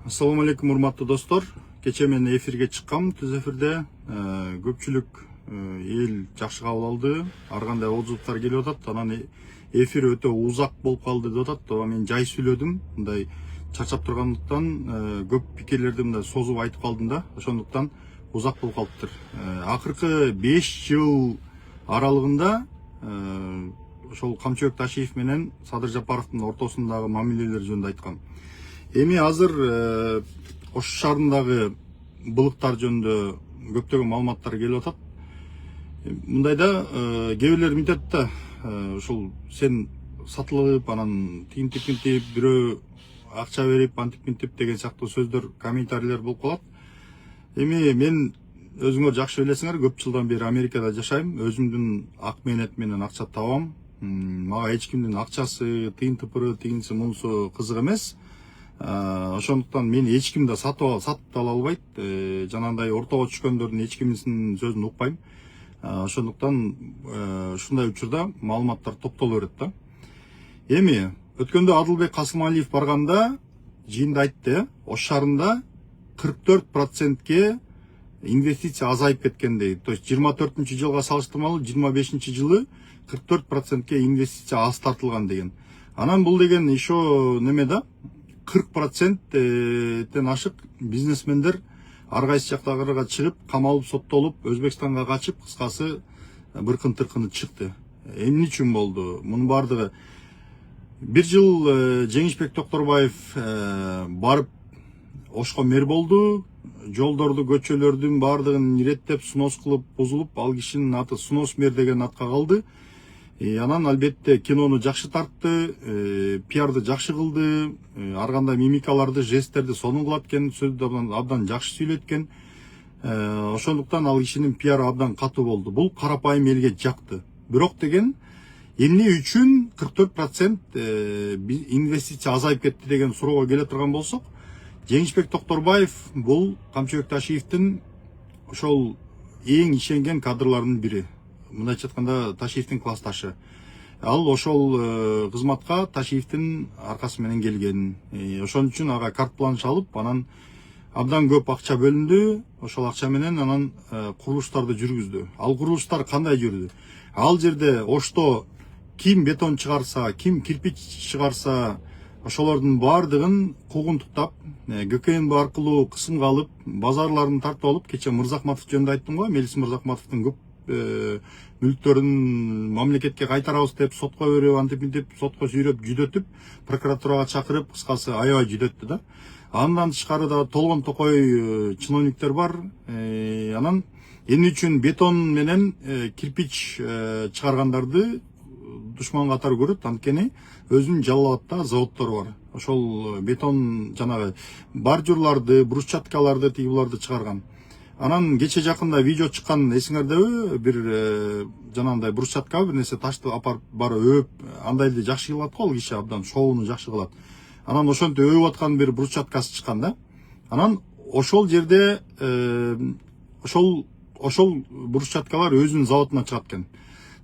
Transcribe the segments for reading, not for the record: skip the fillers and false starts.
Assalamu алейкум, урматтуу достор. Кече мен эфирге чыккам, түз эфирде. Көпчүлүк эл жакшы кабыл алды. Ар кандай отзывдар келип атат. Анан эфир өтө узак болуп калды деп атат. Ооба мен жай сүйлөдүм. Мындай чарчап тургандыктан көп пикирлерди мындай созуп айтып калдым да. Ошондуктан узак болуп калыптыр. Акыркы 5 жыл аралыгында ошол Камчыбек Ташиев менен Садыр Жапаровдун ортосундагы мамилелер жөнүндө айткам. Эми азыр Ош шаарындагы былыктар жөнүндө көптөгөн маалыматтар келип атат. Мындайда кээ бирлер мынтет да, ушул сен сатылып, анан тигинтип бирөө акча берип, антип деген сыяктуу сөздөр, комментарийлер болуп калат. Эми мен өзүңөр жакшы билесиңер, көп жылдан бери Америкада жашайм. Өзүмдүн ак мээнет менен акча табам. Мага эч кимдин акчасы, тыйын тыпыры, тигинси мунусу кызык эмес. Ошондуктан мен эч кимди сатып ала албайт. Жанагындай ортого түшкөндөрдүн эч кимисинин сөзүн укпайм. Ошондуктан ушундай учурда маалыматтар топтоло берет да. Эми өткөндө Адылбек Касымалиев барганда жыйында айтты, Ош шаарында 44%ке инвестиция азайып кеткендей. То есть 24 жылга салыштырмалуу 25 жылы 44%ке инвестиция аз тартылган деген. Анан бул деген еще неме да, 40%тен ашык бизнесмендер ар кайсы жактагыларга чыгып, камалып, соттолуп, Өзбекстанга качып, кыскасы быркын-тыркыны чыкты. Эмне үчүн болду? Мунун бардыгы бир жыл Жеңишбек Токторбаев барып Ошко мэр болду. Жолдорду, көчөлөрдүн бардыгын иреттеп, снос кылып, бузулуп, ал кишинин аты снос мэр деген атка калды. Анан албетте кинону жакшы тартты, пиарды жакшы кылды, ар кандай мимикаларды, жесттерди сонун кылат экен, сөздү абдан жакшы сүйлөйт экен. Ошондуктан ал кишинин пиары абдан катуу болду. Бул карапайым элге жакты. Бирок деген эмне үчүн 44% инвестиция азайып кетти деген суроого келе турган болсок, Жеңишбек Токторбаев бул Камчыбек Ташиевдин ошол эң ишенген кадрларынын бири. Мындайча айтканда Ташиевдин классташы. Ал ошол кызматка Ташиевдин аркасы менен келген. Ошон үчүн ага карт-бланш алып, анан абдан көп акча бөлүндү. Ошол акча менен анан курулуштарды жүргүздү. Ал курулуштар кандай жүрдү? Ал жерде Ошто ким бетон чыгарса, ким кирпич чыгарса, ошолордун бардыгын куугунтуктап, ГКНБ аркылуу кысымга алып, базарларын тартып алып, кече Мырзахматов жөнүндө айттым го, Мелис Мырзахматовдун көп мүлктөрүн мамлекетке кайтарабыз деп сотко берип, антип сотко сүйрөп, жүдөтүп, прокуратурага чакырып, кыскасы аябай жүдөттү да. Андан тышкары да толгон токой чиновниктер бар. Анан эмне үчүн бетон менен кирпич чыгаргандарды душман катары көрөт, анткени өзүнүн Жалал Абадта заводдору бар. Ошол бетон жанагы бордюрларды, брусчаткаларды, тигиларды чыгарган. Анан кече жакында видео чыккан, эсиңердеби? Бир жанагындай брусчатка, бир нерсе ташты апарып бары өп, андайды жакшы кылат го, ал киши абдан шоуну жакшы кылат. Анан ошентип өп аткан бир брусчаткасы чыккан да. Анан ошол жерде ошол брусчаткалар өзүнүн заводуна чыгат экен.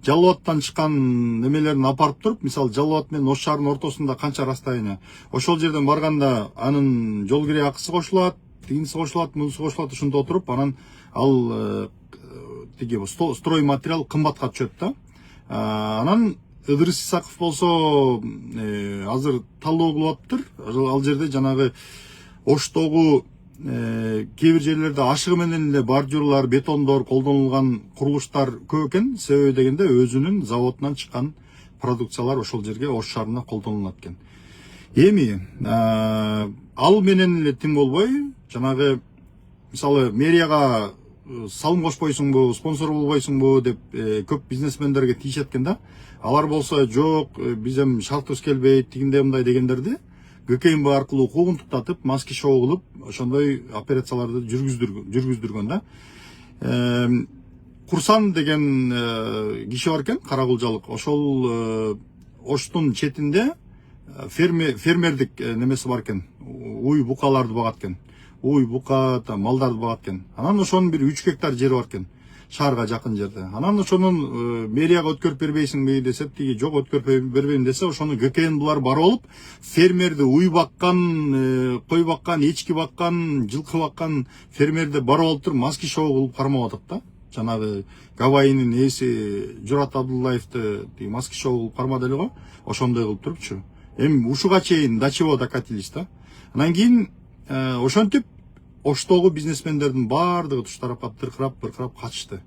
Жалал Абадтан чыккан немелерин апарып туруп, мисалы Жалал Абад менен Ош шаарынын ортосунда канча расстояние. Ошол жерден барганда анын жол кире акысы кошулат, тигинси кошулат, мунусу кошулат, ушунда отуруп, анан ал тиги строй материал кымбатка түшөт да. Анан Ыдырыс Исаков болсо азыр талдоо кылып атыптыр. Ал жерде жанагы Оштогу кээ бир жерлерде ашыгы менен эле бордюрлар, бетондор колдонулган курулуштар көп экен. Себеби дегенде өзүнүн заводунан чыккан продукциялар ошол жерге Ош шаарына колдонулат экен. Эми ал менен эле тим болбой, жанагы мисалы мэрияга салым кошпойсуңбу, спонсор болбойсуңбу деп көп бизнесмендерге тийишет экен да. Алар болсо жок, биз эми шартыбыз келбейт, тигиндей мындай дегендерди ГКНБ аркылуу куугунтуктатып, маски шоу кылып, ошондой операцияларды жүргүздүргөн да. Курсан деген киши бар экен, каракулжалык. Ошол Оштун четинде фермердик немеси бар экен. Уй букаларды багат экен. Уй бука, малдарды багат экен. Анан ошонун бир 3 гектар жери бар экен. шаарга жакын жерде. Анан ошонун мэрияга өткөрүп бербейсиңби десеп, тиги жок өткөрүп бербейм десе, ошону ГКН булар барып алып, фермерди уй баккан, кой баккан, эчки баккан, жылкы баккан фермерди барып алып туруп маски шоу кылып кармап атат да. Жанагы Гавайинин ээси Журат Абдуллаевди тиги маски шоу кылып кармады эле го. Ошондой кылып турупчу. Эми ушуга чейин до чего докатились да. Анан кийин ошентип Оштогу бизнесмендердин баардыгы туш тарапка быркырап качышты.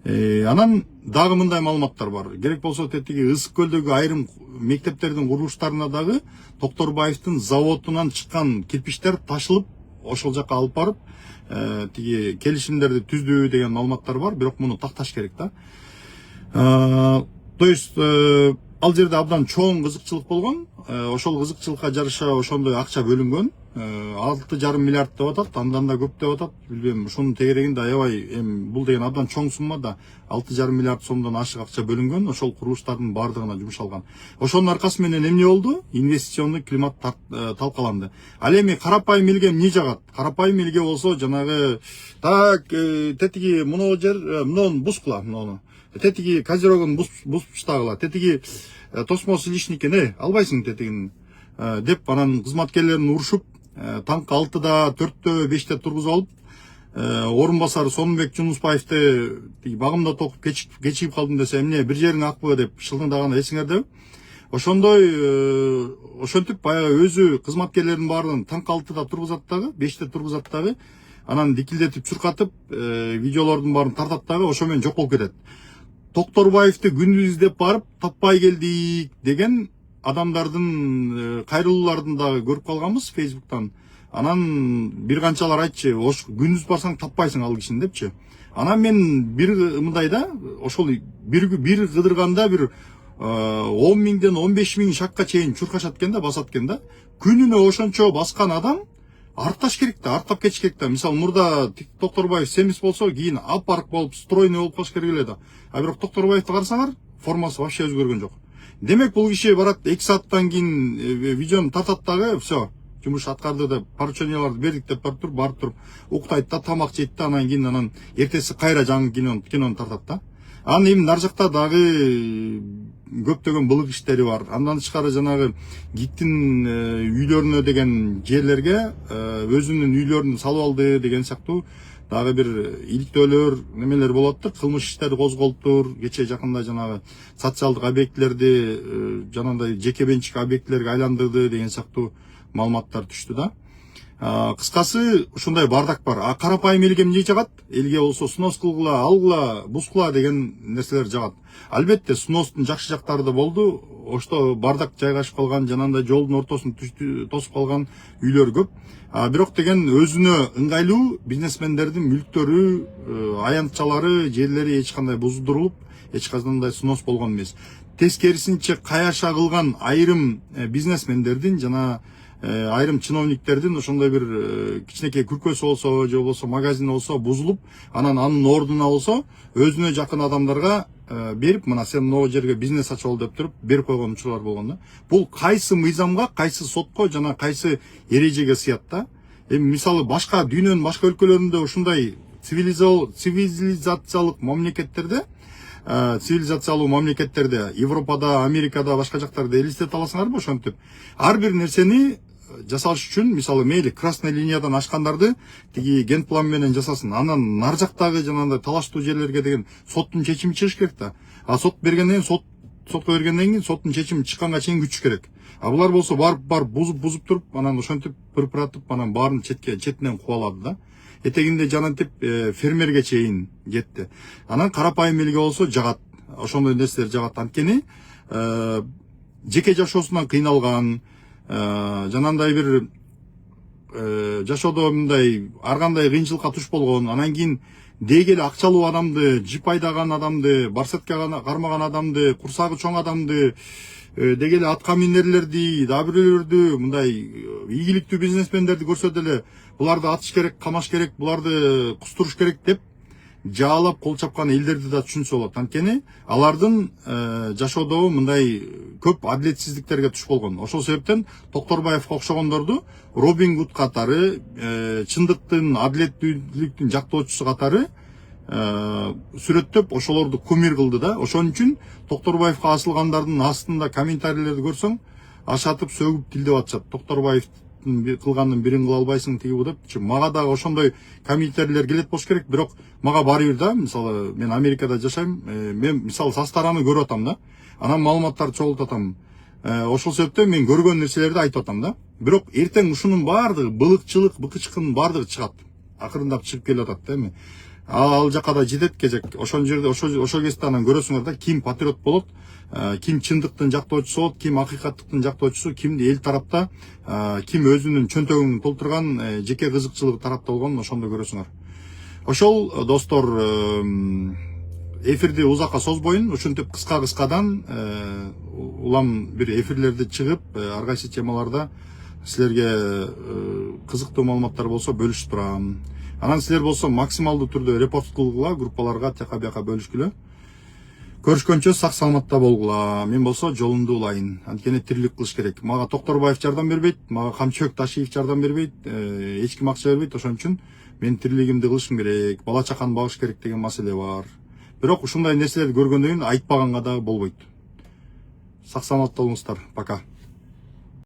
Анан дагы мындай маалыматтар бар. Керек болсо тетиги Ысык көлдөгү айрым мектептердин курулуштарына дагы Токторбаевдин заводунан чыккан кирпичтер ташылып, ошол жака алып барып, тиги келишимдерди түздү деген маалыматтар бар. Бирок муну такташ керек да. То есть ал жерде абдан чоң кызыкчылык болгон. Ошол кызыкчылыкка жараша ошондой акча бөлүнгөн. 6,5 миллиард деп атат, андан да көп деп атат. Билбейм, ушунун тегерегинде аябай эми бул деген абдан чоң сумма да. 6,5 миллиард сомдон ашык акча бөлүнгөн, ошол курулуштардын баардыгына жумшалган. Ошонун аркасы менен эмне болду? Инвестиционный климат талкаланды. Ал эми карапайым элге эмне жагат? Карапайым элге болсо жанагы так тетиги муну жер, мунун бускула, муну. Тетиги козерогун буспуштагыла, тетиги тосмо лишникини албайсың тетигин деп анан кызматкерлерин урушуп, таңкы 6-да, 4-тө, 5-те тургузуп алып, орун басары Сонунбек Жунуспаевди багымда токуп кечигип калдым десе, эмне бир жериң акпы деп шылдыңдаганы эсиңердеби? Ошондой ошентип баягы өзү кызматкерлердин баарын таңкы 6-да тургузат дагы, 5-те тургузат дагы, анан дикилдетип чуркатып, видеолордун баарын тартат дагы, ошо менен жок болуп кетет. Токторбаевди күндүз издеп барып таппай келдик деген адамдардын кайрылууларын дагы көрүп калганбыз Facebook'тан. Анан бир канчалар айтчы, күндүз барсаң таппайсың ал кишини депчи. Анан мен бир мындай да, ошол бир кыдырганда бир 10 миңден 15 миң шакка чейин чуркашат экен да, басат экен да. Күнүнө ошончо баскан адам артташ керек да, арттап кетиш керек да. Мисалы, мурда Токторбаев семиз болсо, кийин апарык болуп, стройный болуп калыш керек эле да. А бирок Токторбаевди карасаңар, формасы вообще өзгөргөн жок. Демек бул киши барат 2 сааттан кийин видеону тартат дагы, все, жумуш аткарды деп, порученияларды бердик деп барып туруп, уктайт да, тамак жейт да, анан кийин эртеси кайра жаңы кинону тартат да. Анан эми нар жакта дагы көптөгөн былык иштери бар. Андан тышкары жанагы гиттин үйлөрүнө деген жерлерге өзүнүн үйлөрүн салып алды деген сыяктуу дагы бир иликтөөлөр, немелер болот да, кылмыш иштери козголуптур. Кече жакында жанагы социалдык объектилерди жанагындай жеке менчик объектилерге айландырды деген сыяктуу маалыматтар түштү да. Кыскасы ушундай бардак бар. А карапайым элге эмне жагат? Элге болсо снос кылгыла, алгыла, бускула деген нерселер жагат. Албетте сностун жакшы жактары да болду. Ошто бардак жайгашып калган, жанагындай жолдун ортосун тосуп калган үйлөр көп. Бирок деген өзүнө ыңгайлуу бизнесмендердин мүлктөрү, аянтчалары, жерлери эч кандай буздурулуп, эч кандай снос болгон эмес. Тескерисинче каяша кылган айрым бизнесмендердин жана айрым чиновниктердин ошондой бир кичинекей күркөсү болсо, же болбосо магазини болсо бузулуп, анан анын ордуна болсо өзүнө жакын адамдарга берип, мына сен могу жерге бизнес ачып ал деп туруп берип койгон учурлар болгон да. Бул кайсы мыйзамга, кайсы сотко жана кайсы эрежеге сыят да. Эми мисалы башка дүйнөнүн башка өлкөлөрүндө ушундай цивилизациялык мамлекеттерде, Европада, Америкада, башка жактарда элестете аласыңарбы ошентип? Ар бир нерсени жасаш үчүн, мисалы мейли красный линиядан ашкандарды тиги ген план менен жасасын. Анан нар жактагы жанагындай талаштуу жерлерге деген соттун чечими чыгыш керек да. А сот бергенден кийин, сотко бергенден кийин соттун чечими чыкканга чейин күтүш керек. А булар болсо барып бузуп туруп, анан ошентип пырпыратып, анан баарын четинен кубалады да. Этегинде жанантип фермерге чейин жетти. Анан карапайым элге болсо жагат. Ошондой нерселер жагат. Анткени жеке жашоосунан кыйналган, жанандай бир жашоодо мындай ар кандай кыйынчылыкка туш болгон, анан кийин дегеле акчалуу адамды, жип айдаган адамды, барсетке кармаган адамды, курсагы чоң адамды, дегеле атка минерлерди, да бирөөлөрдү, мындай ийгиликтүү бизнесмендерди көрсө деле буларды атыш керек, камаш керек, буларды кустуруш керек деп жаалап кол чапкан элдерди да түшүнсө болот. Анткени алардын жашоодо мындай көп адилетсиздиктерге туш болгон. Ошол себептен Токторбаевга окшогондорду Робин Гуд катары, чындыктын, адилеттүүлүктүн жактоочусу катары сүрөттөп ошолорду кумир кылды да. Ошон үчүн Токторбаевка асылгандардын астында комментарийлерди көрсөң, ашатып сөгүп тилдеп атышат. Токторбаевдин кылганын бирин кыла албайсың тиги бу деп. Мага дагы ошондой комментарийлер келет болуш керек, бирок мага баары бир да. Мисалы мен Америкада жашайм, мен мисалы Састараны көрүп атам да. Анан маалыматтарды чогултуп атам. Ошол себептен мен көргөн нерселерди айтып атам да. Бирок эртең ушунун баардыгы былыкчылык, быкычкынын баардыгы чыгат. Акырындап чыгып келип атат да эми. Ал жака да жетет кезек. Ошол жерде ошол кезде анан көрөсүңөр да, ким патриот болот, ким чындыктын жактоочусу болот, ким акыйкаттыктын жактоочусу, ким эл тарапта, ким өзүнүн чөнтөгүн толтурган, жеке кызыкчылыгы тарапта болгонун ошондо көрөсүңөр. Ошол достор, эфирди узакка созбойн, ушинтип кыска-кыскадан улам бир эфирлерди чыгып, ар кайсы темаларда силерге кызыктуу маалыматтар болсо бөлүшүп турам. Анан силер болсо максималдуу түрдө репост кылгыла, группаларга тияка бияка бөлүшкүлө. Көрүшкөнчө сак саламатта болгула. Мен болсо жолумду улайын. Анткени тирилик кылыш керек. Мага Токторбаев жардам бербейт, мага Камчыбек Ташиев жардам бербейт, эч ким акча бербейт. Ошон үчүн мен тирилигимди кылышым керек, бала чаканы багыш керек деген маселе бар. Бирок ушундай нерселерди көргөндөн кийин айтпаганга да болбойт. Сак саламатта болуңуздар. Пока.